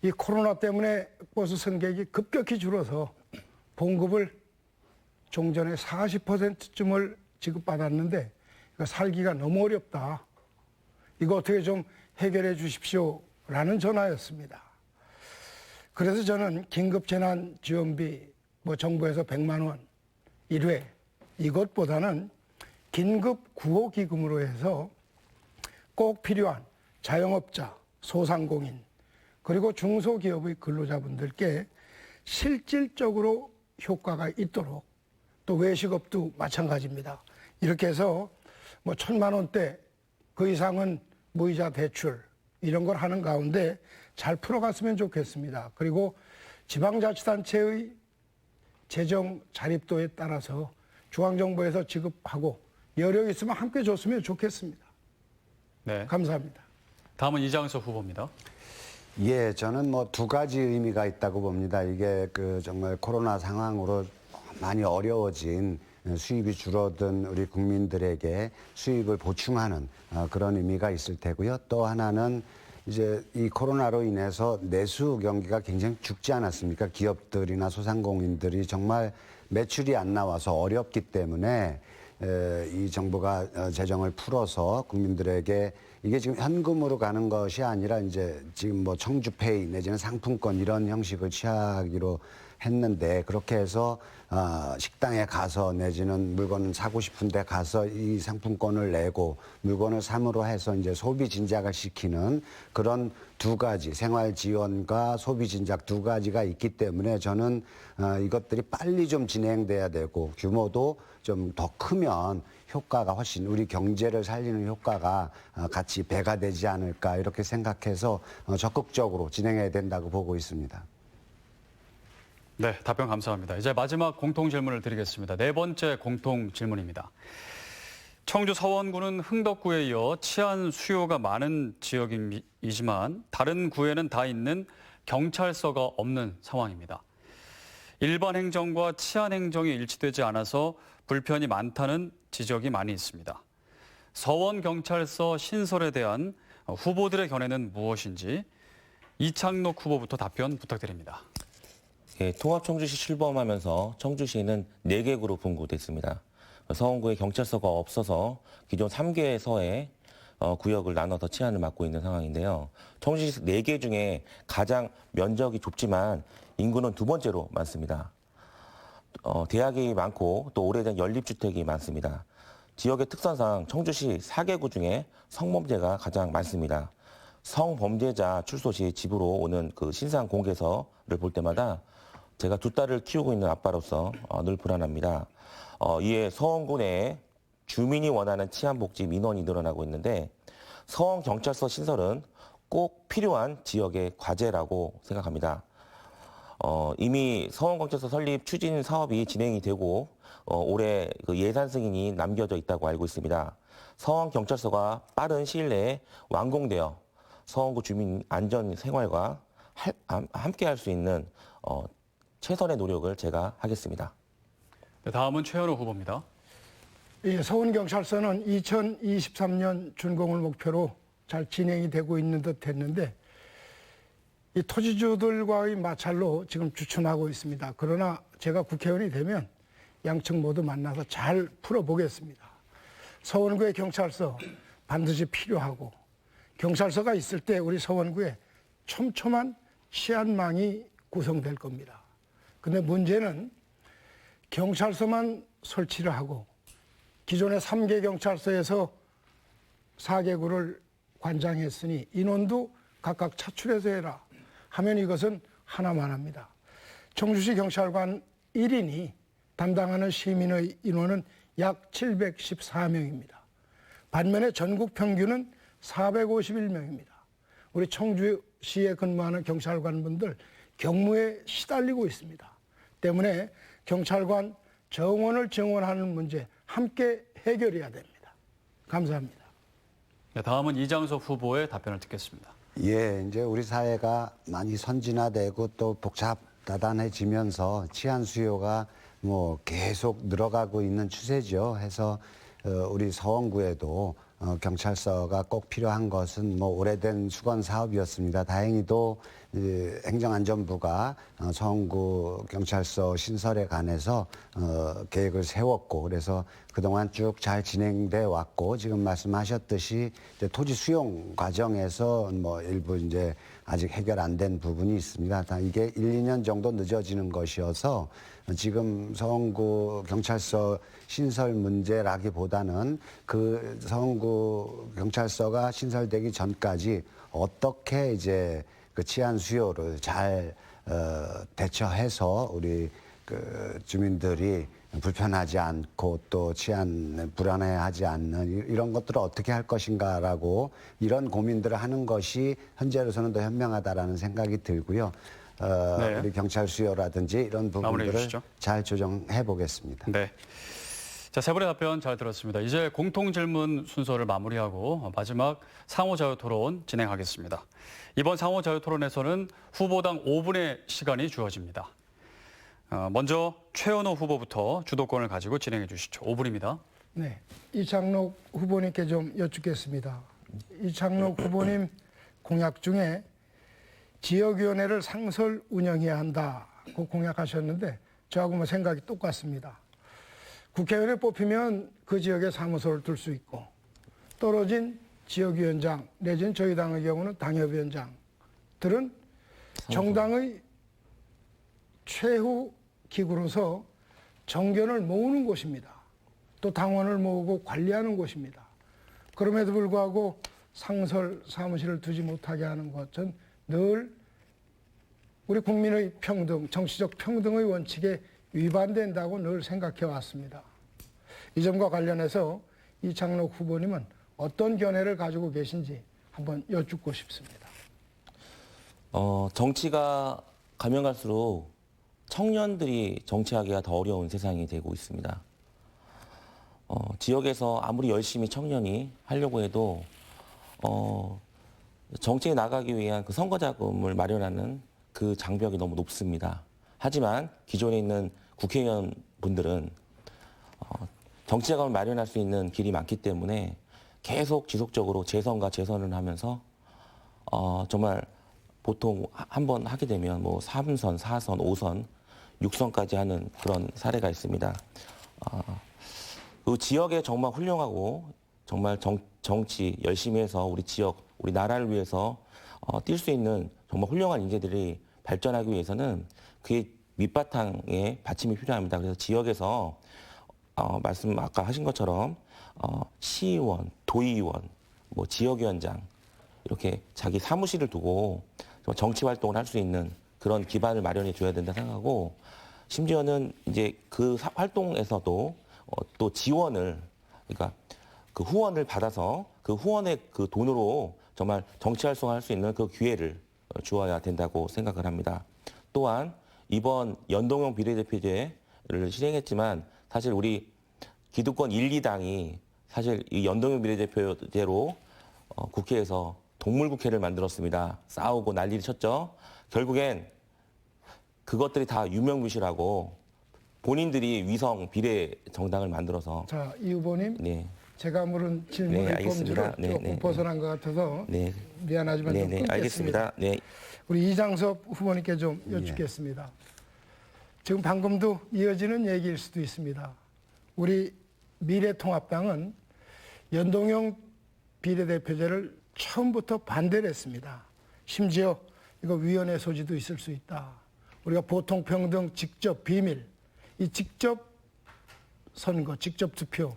이 코로나 때문에 버스 승객이 급격히 줄어서 봉급을 종전의 40%쯤을 지급받았는데 이거 살기가 너무 어렵다. 이거 어떻게 좀 해결해 주십시오라는 전화였습니다. 그래서 저는 긴급재난지원비 정부에서 100만 원 1회 이것보다는 긴급 구호기금으로 해서 꼭 필요한 자영업자, 소상공인 그리고 중소기업의 근로자분들께 실질적으로 효과가 있도록 또 외식업도 마찬가지입니다. 이렇게 해서 1,000만 원대 그 이상은 무이자 대출 이런 걸 하는 가운데 잘 풀어갔으면 좋겠습니다. 그리고 지방자치단체의 재정 자립도에 따라서 중앙정부에서 지급하고 여력 있으면 함께 줬으면 좋겠습니다. 네. 감사합니다. 다음은 이장석 후보입니다. 예, 저는 두 가지 의미가 있다고 봅니다. 이게 정말 코로나 상황으로 많이 어려워진 수입이 줄어든 우리 국민들에게 수입을 보충하는 그런 의미가 있을 테고요. 또 하나는 이제 이 코로나로 인해서 내수 경기가 굉장히 죽지 않았습니까? 기업들이나 소상공인들이 정말 매출이 안 나와서 어렵기 때문에 이 정부가 재정을 풀어서 국민들에게 이게 지금 현금으로 가는 것이 아니라 이제 지금 청주페이 내지는 상품권 이런 형식을 취하기로 했는데 그렇게 해서 식당에 가서 내지는 물건을 사고 싶은데 가서 이 상품권을 내고 물건을 삼으로 해서 이제 소비 진작을 시키는 그런 두 가지 생활 지원과 소비 진작 두 가지가 있기 때문에 저는 이것들이 빨리 좀 진행돼야 되고 규모도 좀 더 크면 효과가 훨씬 우리 경제를 살리는 효과가 같이 배가 되지 않을까 이렇게 생각해서 적극적으로 진행해야 된다고 보고 있습니다. 네, 답변 감사합니다. 이제 마지막 공통 질문을 드리겠습니다. 네 번째 공통 질문입니다. 청주 서원구는 흥덕구에 이어 치안 수요가 많은 지역이지만 다른 구에는 다 있는 경찰서가 없는 상황입니다. 일반 행정과 치안 행정이 일치되지 않아서 불편이 많다는 지적이 많이 있습니다. 서원경찰서 신설에 대한 후보들의 견해는 무엇인지 이창록 후보부터 답변 부탁드립니다. 예, 통합청주시 출범하면서 청주시는 4개 구로 분구됐습니다. 서원구에 경찰서가 없어서 기존 3개 서에 구역을 나눠서 치안을 맡고 있는 상황인데요. 청주시 4개 중에 가장 면적이 좁지만 인구는 2번째로 많습니다. 대학이 많고 또 오래된 연립주택이 많습니다. 지역의 특성상 청주시 4개구 중에 성범죄가 가장 많습니다. 성범죄자 출소 시 집으로 오는 그 신상 공개서를 볼 때마다 제가 2딸을 키우고 있는 아빠로서 늘 불안합니다. 이에 서원구 내에 주민이 원하는 치안복지 민원이 늘어나고 있는데 서원경찰서 신설은 꼭 필요한 지역의 과제라고 생각합니다. 이미 서원경찰서 설립 추진 사업이 진행이 되고 올해 그 예산 승인이 남겨져 있다고 알고 있습니다. 서원경찰서가 빠른 시일 내에 완공되어 서원구 주민 안전 생활과 함께 할 수 있는 최선의 노력을 제가 하겠습니다. 네, 다음은 최현우 후보입니다. 이 서원경찰서는 2023년 준공을 목표로 잘 진행이 되고 있는 듯 했는데 이 토지주들과의 마찰로 지금 주춤하고 있습니다. 그러나 제가 국회의원이 되면 양측 모두 만나서 잘 풀어보겠습니다. 서원구의 경찰서 반드시 필요하고 경찰서가 있을 때 우리 서원구에 촘촘한 치안망이 구성될 겁니다. 근데 문제는 경찰서만 설치를 하고 기존의 3개 경찰서에서 4개구를 관장했으니 인원도 각각 차출해서 해라 하면 이것은 하나만 합니다. 청주시 경찰관 1인이 담당하는 시민의 인원은 약 714명입니다. 반면에 전국 평균은 451명입니다. 우리 청주시에 근무하는 경찰관분들 경무에 시달리고 있습니다. 때문에 경찰관 정원을 증원하는 문제 함께 해결해야 됩니다. 감사합니다. 네, 다음은 이장석 후보의 답변을 듣겠습니다. 예, 이제 우리 사회가 많이 선진화되고 또 복잡다단해지면서 치안 수요가 뭐 계속 늘어가고 있는 추세죠. 해서 우리 서원구에도 경찰서가 꼭 필요한 것은 뭐 오래된 수건 사업이었습니다. 다행히도 행정안전부가 서원구 경찰서 신설에 관해서 계획을 세웠고 그래서 그동안 쭉 잘 진행돼 왔고 지금 말씀하셨듯이 이제 토지 수용 과정에서 뭐 일부 이제 아직 해결 안 된 부분이 있습니다. 다 이게 1, 2년 정도 늦어지는 것이어서 지금 서원구 경찰서 신설 문제라기보다는 그 서원구 경찰서가 신설되기 전까지 어떻게 이제 그 치안 수요를 잘 대처해서 우리 그 주민들이 불편하지 않고 또 치안 불안해하지 않는 이런 것들을 어떻게 할 것인가라고 이런 고민들을 하는 것이 현재로서는 더 현명하다라는 생각이 들고요. 네. 우리 경찰 수요라든지 이런 마무리해 부분들을 주시죠. 잘 조정해 보겠습니다. 네. 자, 세 분의 답변 잘 들었습니다. 이제 공통 질문 순서를 마무리하고 마지막 상호 자유 토론 진행하겠습니다. 이번 상호 자유 토론에서는 후보당 5분의 시간이 주어집니다. 먼저 최현우 후보부터 주도권을 가지고 진행해 주시죠. 5분입니다. 네, 이창록 후보님께 좀 여쭙겠습니다. 이창록 후보님 공약 중에 지역위원회를 상설 운영해야 한다고 공약하셨는데 저하고 뭐 생각이 똑같습니다. 국회의원에 뽑히면 그 지역에 사무소를 둘 수 있고 떨어진 지역위원장 내지는 저희 당의 경우는 당협위원장들은 정당의 최후 기구로서 정견을 모으는 곳입니다. 또 당원을 모으고 관리하는 곳입니다. 그럼에도 불구하고 상설 사무실을 두지 못하게 하는 것은 늘 우리 국민의 평등, 정치적 평등의 원칙에 위반된다고 늘 생각해 왔습니다. 이 점과 관련해서 이창록 후보님은 어떤 견해를 가지고 계신지 한번 여쭙고 싶습니다. 정치가 가면 갈수록 청년들이 정치하기가 더 어려운 세상이 되고 있습니다. 지역에서 아무리 열심히 청년이 하려고 해도 정치에 나가기 위한 그 선거 자금을 마련하는 그 장벽이 너무 높습니다. 하지만 기존에 있는 국회의원 분들은 정치 자금을 마련할 수 있는 길이 많기 때문에 계속 지속적으로 재선과 재선을 하면서 정말 보통 한 번 하게 되면 뭐 3선, 4선, 5선, 6선까지 하는 그런 사례가 있습니다. 그 지역에 정말 훌륭하고 정말 정치 열심히 해서 우리 지역, 우리 나라를 위해서 뛸 수 있는 정말 훌륭한 인재들이 발전하기 위해서는 그게 밑바탕에 받침이 필요합니다. 그래서 지역에서 말씀 아까 하신 것처럼 시의원, 도의원, 뭐 지역위원장 이렇게 자기 사무실을 두고 정치 활동을 할 수 있는 그런 기반을 마련해 줘야 된다 생각하고 심지어는 이제 그 활동에서도 또 지원을 그러니까 그 후원을 받아서 그 후원의 그 돈으로 정말 정치 활동할 수 있는 그 기회를 주어야 된다고 생각을 합니다. 또한 이번 연동형 비례대표제를 실행했지만 사실 우리 기득권 1, 2당이 사실 이 연동형 비례대표제로 국회에서 동물국회를 만들었습니다. 싸우고 난리를 쳤죠. 결국엔 그것들이 다 유명무실하고 본인들이 위성 비례 정당을 만들어서 자, 이 후보님. 네. 제가 물은 질문의 알겠습니다. 범주를 조금 벗어난 것 같아서 미안하지만 좀 끊겠습니다. 알겠습니다. 네. 우리 이장섭 후보님께 좀 여쭙겠습니다. 지금 방금도 이어지는 얘기일 수도 있습니다. 우리 미래통합당은 연동형 비례대표제를 처음부터 반대를 했습니다. 심지어 이거 위헌의 소지도 있을 수 있다. 우리가 보통평등, 직접 비밀, 이 직접 선거, 직접 투표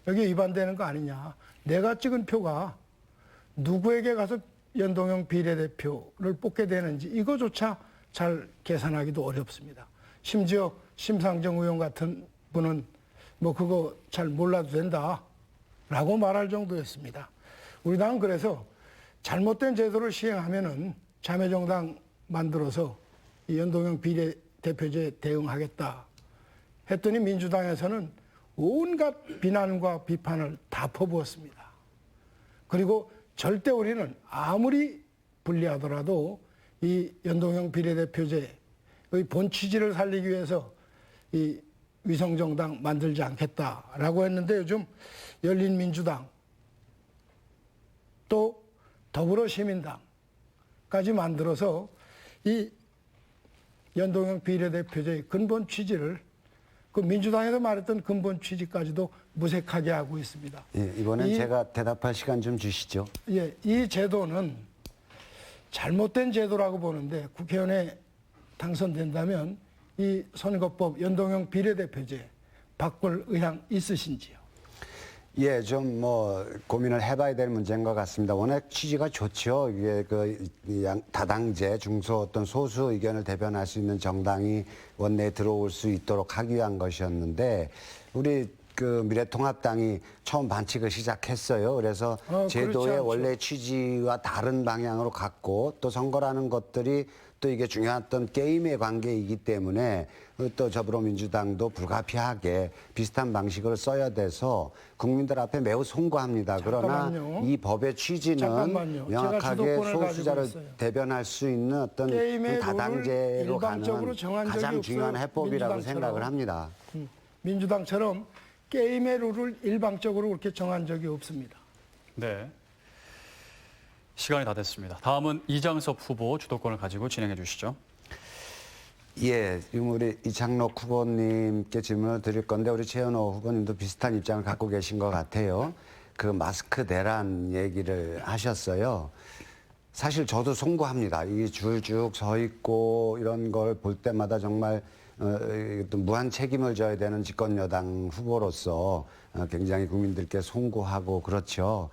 여기 위반되는 거 아니냐. 내가 찍은 표가 누구에게 가서 연동형 비례대표를 뽑게 되는지 이거조차 잘 계산하기도 어렵습니다. 심지어 심상정 의원 같은 분은 뭐 그거 잘 몰라도 된다라고 말할 정도였습니다. 우리 당은 그래서 잘못된 제도를 시행하면은 자매정당 만들어서 이 연동형 비례대표제 대응하겠다 했더니 민주당에서는 온갖 비난과 비판을 다 퍼부었습니다. 그리고 절대 우리는 아무리 불리하더라도 이 연동형 비례대표제의 본 취지를 살리기 위해서 이 위성정당 만들지 않겠다라고 했는데 요즘 열린민주당 또 더불어시민당까지 만들어서 이 연동형 비례대표제의 근본 취지를 그 민주당에서 말했던 근본 취지까지도 무색하게 하고 있습니다. 예, 이번엔 제가 대답할 시간 좀 주시죠. 예, 이 제도는 잘못된 제도라고 보는데 국회의원에 당선된다면 이 선거법 연동형 비례대표제 바꿀 의향 있으신지요? 예, 좀 뭐 고민을 해봐야 될 문제인 것 같습니다. 워낙 취지가 좋죠. 이게 그 다당제 중소 어떤 소수 의견을 대변할 수 있는 정당이 원내에 들어올 수 있도록 하기 위한 것이었는데 우리 그 미래통합당이 처음 반칙을 시작했어요. 그래서 제도의 원래 취지와 다른 방향으로 갔고 또 선거라는 것들이 또 이게 중요한 어떤 게임의 관계이기 때문에 또 더불어민주당도 불가피하게 비슷한 방식을 써야 돼서 국민들 앞에 매우 송구합니다. 잠깐만요. 그러나 이 법의 취지는 잠깐만요. 명확하게 제가 소수자를 대변할 수 있는 어떤 다당제로 가는 가장 중요한 해법이라고 생각을 합니다. 민주당처럼 게임의 룰을 일방적으로 그렇게 정한 적이 없습니다. 네. 시간이 다 됐습니다. 다음은 이장섭 후보 주도권을 가지고 진행해 주시죠. 예, 지금 우리 이창록 후보님께 질문을 드릴 건데 우리 최현호 후보님도 비슷한 입장을 갖고 계신 것 같아요. 그 마스크 대란 얘기를 하셨어요. 사실 저도 송구합니다. 이 줄 쭉 서 있고 이런 걸 볼 때마다 정말 무한 책임을 져야 되는 집권 여당 후보로서 굉장히 국민들께 송구하고 그렇죠.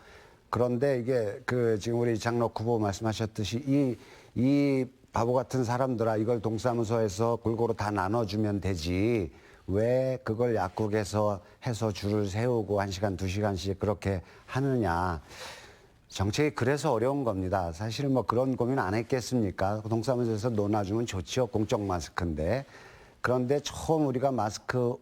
그런데 이게 그 지금 우리 이창록 후보 말씀하셨듯이 이 바보 같은 사람들아 이걸 동사무소에서 골고루 다 나눠주면 되지 왜 그걸 약국에서 해서 줄을 세우고 1시간, 2시간씩 그렇게 하느냐. 정책이 그래서 어려운 겁니다. 사실은 뭐 그런 고민 안 했겠습니까? 동사무소에서 논아주면 좋죠. 공적 마스크인데. 그런데 처음 우리가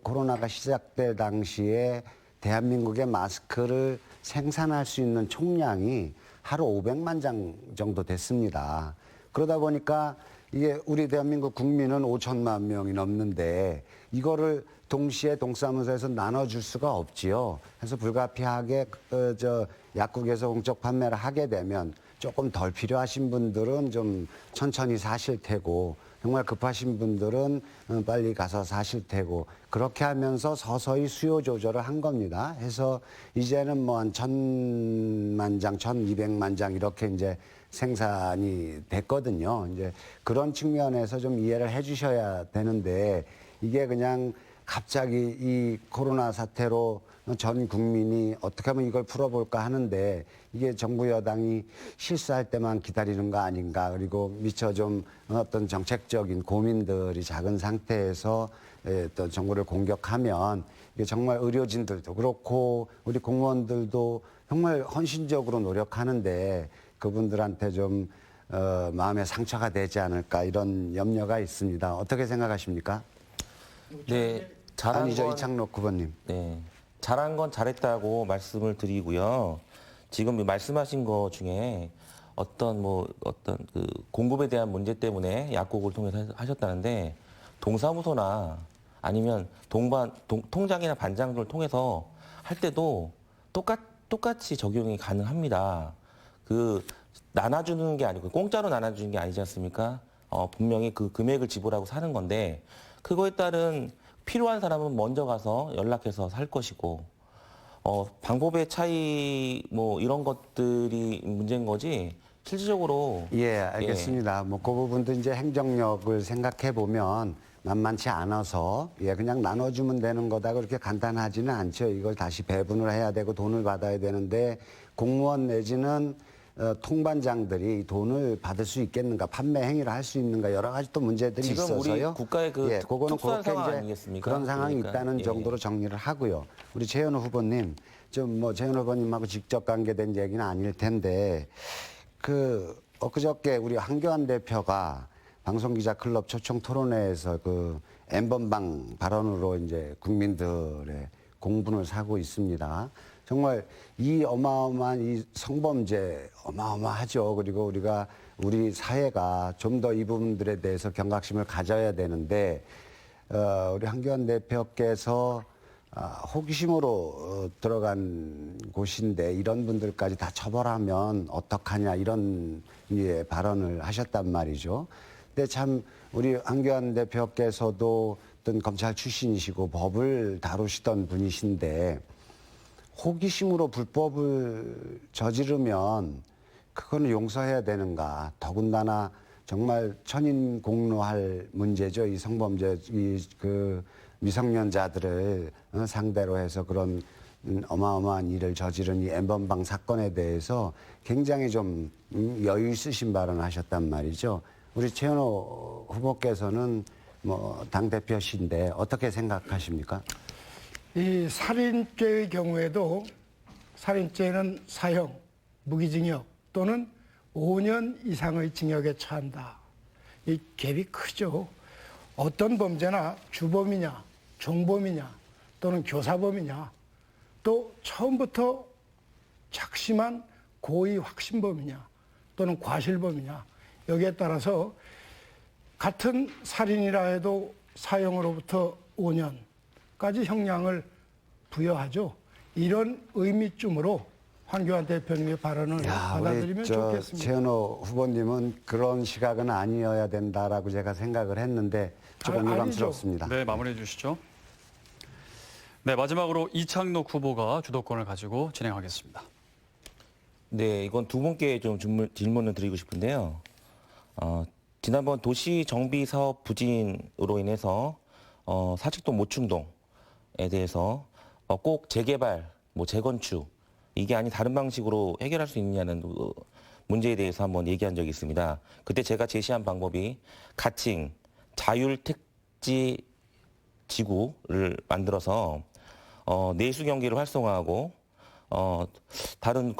코로나가 시작될 당시에 대한민국의 마스크를 생산할 수 있는 총량이 하루 500만 장 정도 됐습니다. 그러다 보니까 이게 우리 대한민국 국민은 5천만 명이 넘는데 이거를 동시에 동사무소에서 나눠줄 수가 없지요. 그래서 불가피하게 약국에서 공적 판매를 하게 되면 조금 덜 필요하신 분들은 좀 천천히 사실 테고 정말 급하신 분들은 빨리 가서 사실 테고 그렇게 하면서 서서히 수요 조절을 한 겁니다. 해서 이제는 뭐 한 1,000만 장, 1,200만 장 이렇게 이제 생산이 됐거든요. 이제 그런 측면에서 좀 이해를 해 주셔야 되는데 이게 그냥 갑자기 이 코로나 사태로 전 국민이 어떻게 하면 이걸 풀어볼까 하는데 이게 정부 여당이 실수할 때만 기다리는 거 아닌가. 그리고 미처 좀 어떤 정책적인 고민들이 작은 상태에서 또 정부를 공격하면 이게 정말 의료진들도 그렇고 우리 공무원들도 정말 헌신적으로 노력하는데 그분들한테 좀 마음의 상처가 되지 않을까 이런 염려가 있습니다. 어떻게 생각하십니까? 네, 잘한 아니죠, 건, 이창록 후보님. 네, 잘한 건 잘했다고 말씀을 드리고요. 지금 말씀하신 것 중에 어떤 그 공급에 대한 문제 때문에 약국을 통해서 하셨다는데 동사무소나 아니면 통장이나 반장을 통해서 할 때도 똑같이 적용이 가능합니다. 그 나눠주는 게 아니고 공짜로 나눠주는 게 아니지 않습니까? 분명히 그 금액을 지불하고 사는 건데 그거에 따른 필요한 사람은 먼저 가서 연락해서 살 것이고 방법의 차이 뭐 이런 것들이 문제인 거지 실질적으로 예, 알겠습니다. 뭐 그 부분도 이제 행정력을 생각해 보면 만만치 않아서 그냥 나눠주면 되는 거다 그렇게 간단하지는 않죠. 이걸 다시 배분을 해야 되고 돈을 받아야 되는데 공무원 내지는 통반장들이 돈을 받을 수 있겠는가, 판매 행위를 할 수 있는가 여러 가지 또 문제들이 지금 있어서요. 우리 국가의 그 그거는 특수한 그렇게 상황 이제 아니겠습니까? 그런 상황이 그러니까, 있다는 예. 정도로 정리를 하고요. 우리 최현우 후보님, 좀 뭐 최현우 후보님하고 직접 관계된 얘기는 아닐 텐데 엊그저께 우리 한교안 대표가 방송기자클럽 초청 토론회에서 그 N번방 발언으로 이제 국민들의 공분을 사고 있습니다. 정말 이 어마어마한 이 성범죄 어마어마하죠. 그리고 우리 사회가 좀 더 이 부분들에 대해서 경각심을 가져야 되는데 우리 한교안 대표께서 호기심으로 들어간 곳인데 이런 분들까지 다 처벌하면 어떡하냐 이런 발언을 하셨단 말이죠. 근데 참 우리 한교안 대표께서도 어떤 검찰 출신이시고 법을 다루시던 분이신데 호기심으로 불법을 저지르면 그거는 용서해야 되는가. 더군다나 정말 천인공노할 문제죠. 이 성범죄, 그 미성년자들을 상대로 해서 그런 어마어마한 일을 저지른 이 N번방 사건에 대해서 굉장히 좀 여유 있으신 발언을 하셨단 말이죠. 우리 최현호 후보께서는 뭐 당대표신데 어떻게 생각하십니까? 이 살인죄의 경우에도 살인죄는 사형, 무기징역 또는 5년 이상의 징역에 처한다. 이 갭이 크죠. 어떤 범죄나 주범이냐, 종범이냐, 또는 교사범이냐, 또 처음부터 작심한 고의 확신범이냐, 또는 과실범이냐, 여기에 따라서 같은 살인이라 해도 사형으로부터 5년까지 형량을 부여하죠. 이런 의미쯤으로 황교안 대표님의 발언을 받아들이면 좋겠습니다. 최현호 후보님은 그런 시각은 아니어야 된다라고 제가 생각을 했는데 조금 유감스럽습니다. 네, 마무리해 주시죠. 네, 마지막으로 이창록 후보가 주도권을 가지고 진행하겠습니다. 네, 이건 두 분께 좀 질문을 드리고 싶은데요. 지난번 도시 정비 사업 부진으로 인해서 사직동 모충동에 대해서 꼭 재개발, 재건축 이게 아닌 다른 방식으로 해결할 수 있느냐는 문제에 대해서 한번 얘기한 적이 있습니다. 그때 제가 제시한 방법이 가칭 자율택지 지구를 만들어서 내수 경기를 활성화하고 다른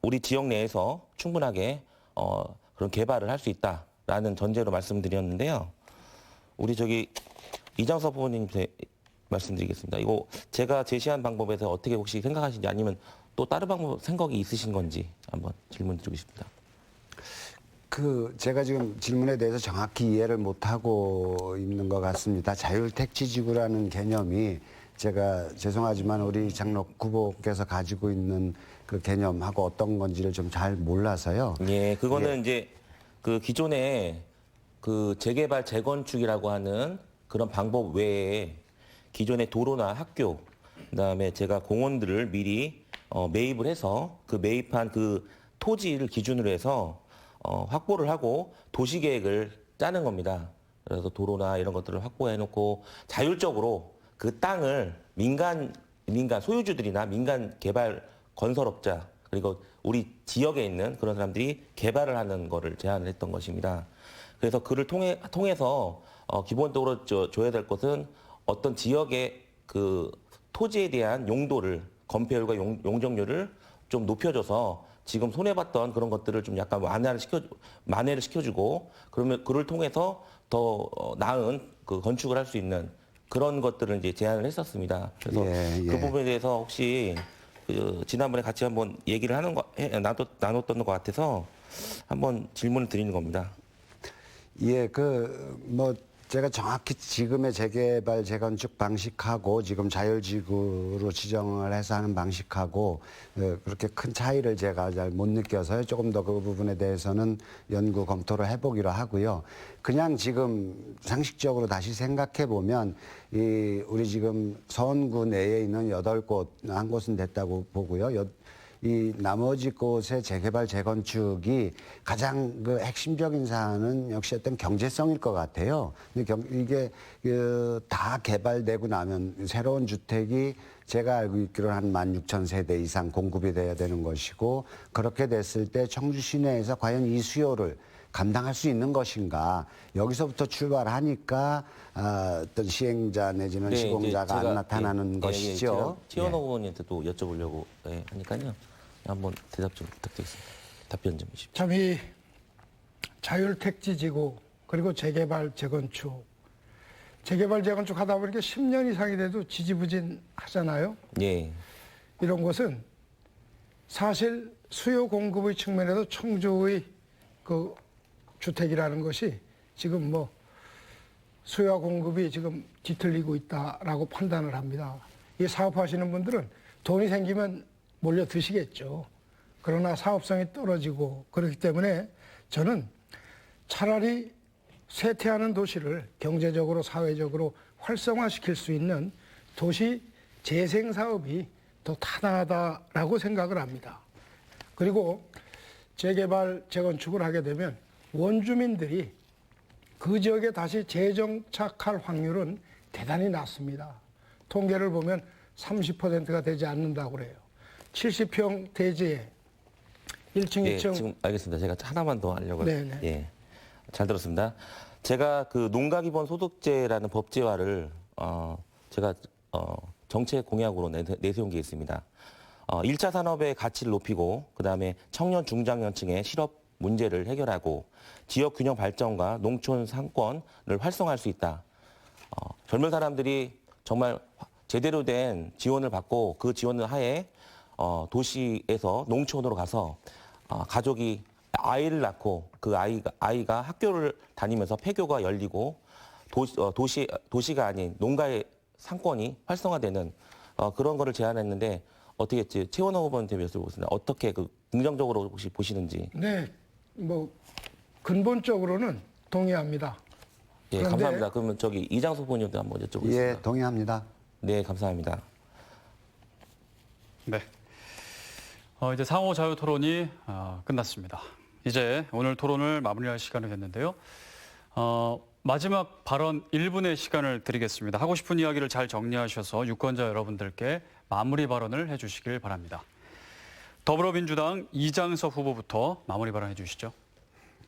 우리 지역 내에서 충분하게 그런 개발을 할 수 있다라는 전제로 말씀드렸는데요. 우리 이장섭 후보님한테 말씀드리겠습니다. 이거 제가 제시한 방법에서 어떻게 혹시 생각하시는지 아니면 또 다른 방법 생각이 있으신 건지 한번 질문 드리고 싶습니다. 제가 지금 질문에 대해서 정확히 이해를 못하고 있는 것 같습니다. 자율택지지구라는 개념이 제가 죄송하지만 우리 이창록 후보께서 가지고 있는 그 개념하고 어떤 건지를 좀 잘 몰라서요. 예, 그거는 이제 그 기존에 그 재개발, 재건축이라고 하는 그런 방법 외에 기존의 도로나 학교, 그다음에 제가 공원들을 미리 매입을 해서 그 매입한 그 토지를 기준으로 해서 확보를 하고 도시계획을 짜는 겁니다. 그래서 도로나 이런 것들을 확보해놓고 자율적으로 그 땅을 민간 소유주들이나 민간 개발 건설업자 그리고 우리 지역에 있는 그런 사람들이 개발을 하는 거를 제안을 했던 것입니다. 그래서 그를 통해서 기본적으로 줘야 될 것은 어떤 지역의 그 토지에 대한 용도를 건폐율과 용적률을 좀 높여줘서 지금 손해봤던 그런 것들을 좀 약간 만회를 시켜주고 그러면 그를 통해서 더 나은 그 건축을 할 수 있는 그런 것들을 이제 제안을 했었습니다. 그래서 그 부분에 대해서 혹시 그 지난번에 같이 한번 얘기를 나눴던 것 같아서 한번 질문을 드리는 겁니다. 예, 제가 정확히 지금의 재개발, 재건축 방식하고 지금 자율지구로 지정을 해서 하는 방식하고 그렇게 큰 차이를 제가 잘 못 느껴서요. 조금 더 그 부분에 대해서는 연구 검토를 해보기로 하고요. 그냥 지금 상식적으로 다시 생각해 보면 우리 지금 서원구 내에 있는 8곳, 한 곳은 됐다고 보고요. 이 나머지 곳의 재개발, 재건축이 가장 그 핵심적인 사안은 역시 어떤 경제성일 것 같아요. 근데 이게 다 개발되고 나면 새로운 주택이 제가 알고 있기로는 한 16,000세대 이상 공급이 돼야 되는 것이고 그렇게 됐을 때 청주 시내에서 과연 이 수요를 감당할 수 있는 것인가. 여기서부터 출발하니까 어떤 시행자 내지는 시공자가 안 나타나는 것이죠. 최원호 의원님한테도 여쭤보려고 하니까요. 한번 대답 좀 부탁드리겠습니다. 답변 좀 해주십시오. 참 이 자율택지지구 그리고 재개발, 재건축 하다 보니까 10년 이상이 돼도 지지부진하잖아요. 예. 이런 것은 사실 수요 공급의 측면에서 청주의 그 주택이라는 것이 지금 뭐 수요와 공급이 지금 뒤틀리고 있다라고 판단을 합니다. 이 사업하시는 분들은 돈이 생기면 몰려 드시겠죠. 그러나 사업성이 떨어지고 그렇기 때문에 저는 차라리 쇠퇴하는 도시를 경제적으로 사회적으로 활성화시킬 수 있는 도시 재생 사업이 더 타당하다라고 생각을 합니다. 그리고 재개발, 재건축을 하게 되면 원주민들이 그 지역에 다시 재정착할 확률은 대단히 낮습니다. 통계를 보면 30%가 되지 않는다고 그래요. 70평 대지에 1층, 예, 2층. 지금 알겠습니다. 제가 하나만 더 하려고. 네네. 예, 잘 들었습니다. 제가 그 농가기본소득제라는 법제화를 제가 정책 공약으로 내세운 게 있습니다. 1차 산업의 가치를 높이고 그다음에 청년 중장년층의 실업 문제를 해결하고 지역 균형 발전과 농촌 상권을 활성화할 수 있다. 젊은 사람들이 정말 제대로 된 지원을 받고 그 지원을 하에 도시에서 농촌으로 가서 가족이 아이를 낳고 그 아이가 학교를 다니면서 폐교가 열리고 도시가 아닌 농가의 상권이 활성화되는 그런 거를 제안했는데 어떻게 했지? 최원호 후보한테 여쭤보겠습니다. 어떻게 그 긍정적으로 혹시 보시는지. 네, 뭐 근본적으로는 동의합니다. 예, 그런데 감사합니다. 그러면 저기 이장수 후보님도 한번 여쭤보겠습니다. 예, 동의합니다. 네, 감사합니다. 네. 이제 상호 자유 토론이 끝났습니다. 이제 오늘 토론을 마무리할 시간이 됐는데요. 마지막 발언 1분의 시간을 드리겠습니다. 하고 싶은 이야기를 잘 정리하셔서 유권자 여러분들께 마무리 발언을 해주시길 바랍니다. 더불어민주당 이장석 후보부터 마무리 발언 해주시죠.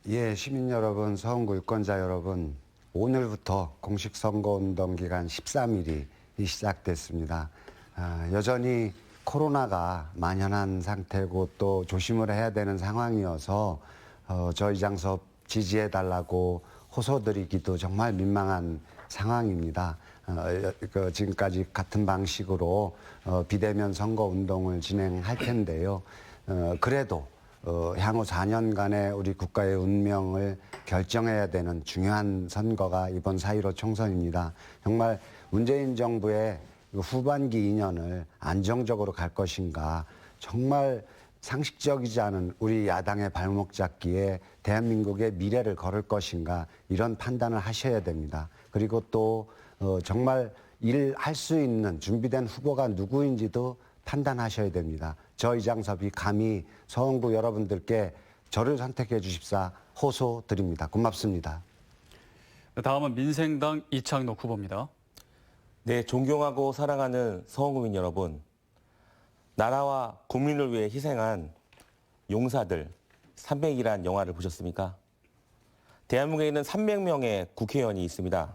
예, 시민 여러분, 서원구 유권자 여러분, 오늘부터 공식 선거운동 기간 13일이 시작됐습니다. 여전히 코로나가 만연한 상태고 또 조심을 해야 되는 상황이어서 저 이장섭 지지해달라고 호소드리기도 정말 민망한 상황입니다. 지금까지 같은 방식으로 비대면 선거운동을 진행할 텐데요. 그래도 향후 4년간의 우리 국가의 운명을 결정해야 되는 중요한 선거가 이번 4.15 총선입니다. 정말 문재인 정부의 후반기 2년을 안정적으로 갈 것인가, 정말 상식적이지 않은 우리 야당의 발목 잡기에 대한민국의 미래를 걸을 것인가 이런 판단을 하셔야 됩니다. 그리고 또 정말 일할 수 있는 준비된 후보가 누구인지도 판단하셔야 됩니다. 저 이장섭이 감히 서원구 여러분들께 저를 선택해 주십사 호소드립니다. 고맙습니다. 다음은 민생당 이창록 후보입니다. 네, 존경하고 사랑하는 서원구민 여러분. 나라와 국민을 위해 희생한 용사들 300이란 영화를 보셨습니까? 대한민국에 있는 300명의 국회의원이 있습니다.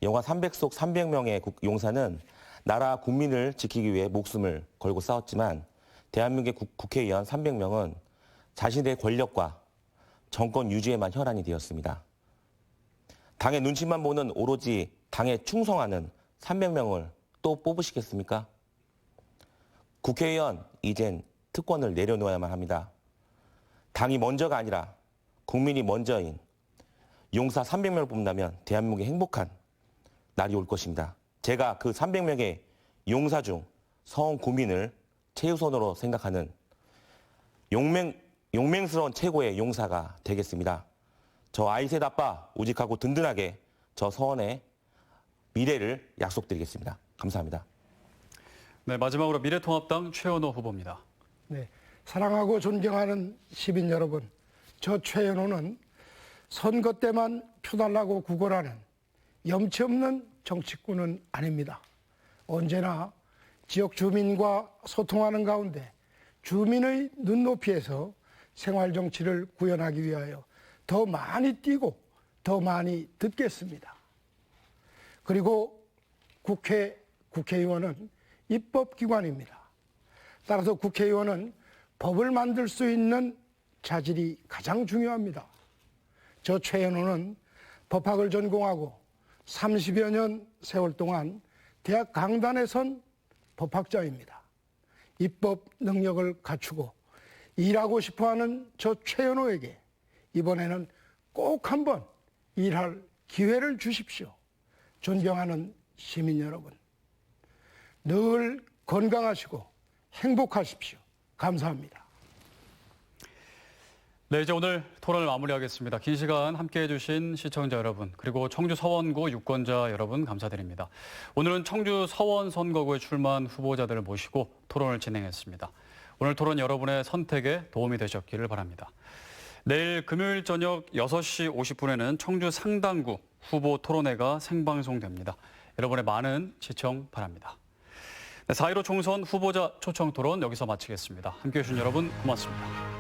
영화 300 속 300명의 용사는 나라 국민을 지키기 위해 목숨을 걸고 싸웠지만 대한민국의 국회의원 300명은 자신의 권력과 정권 유지에만 혈안이 되었습니다. 당의 눈치만 보는 오로지 당에 충성하는 300명을 또 뽑으시겠습니까? 국회의원, 이젠 특권을 내려놓아야만 합니다. 당이 먼저가 아니라 국민이 먼저인 용사 300명을 뽑는다면 대한민국의 행복한 날이 올 것입니다. 제가 그 300명의 용사 중 서원구민을 최우선으로 생각하는 용맹스러운 최고의 용사가 되겠습니다. 저 아이셋 아빠 우직하고 든든하게 저 서원의 미래를 약속드리겠습니다. 감사합니다. 네, 마지막으로 미래통합당 최현호 후보입니다. 네, 사랑하고 존경하는 시민 여러분, 저 최현호는 선거 때만 표달라고 구걸하는 염치 없는 정치꾼은 아닙니다. 언제나 지역 주민과 소통하는 가운데 주민의 눈높이에서 생활정치를 구현하기 위하여 더 많이 뛰고 더 많이 듣겠습니다. 그리고 국회의원은 입법기관입니다. 따라서 국회의원은 법을 만들 수 있는 자질이 가장 중요합니다. 저 최현호는 법학을 전공하고 30여 년 세월 동안 대학 강단에 선 법학자입니다. 입법 능력을 갖추고 일하고 싶어하는 저 최현호에게 이번에는 꼭 한번 일할 기회를 주십시오. 존경하는 시민 여러분, 늘 건강하시고 행복하십시오. 감사합니다. 네, 이제 오늘 토론을 마무리하겠습니다. 긴 시간 함께해 주신 시청자 여러분, 그리고 청주 서원구 유권자 여러분 감사드립니다. 오늘은 청주 서원 선거구에 출마한 후보자들을 모시고 토론을 진행했습니다. 오늘 토론 여러분의 선택에 도움이 되셨기를 바랍니다. 내일 금요일 저녁 6시 50분에는 청주 상당구 후보 토론회가 생방송됩니다. 여러분의 많은 시청 바랍니다. 4.15 총선 후보자 초청 토론 여기서 마치겠습니다. 함께해 주신 여러분 고맙습니다.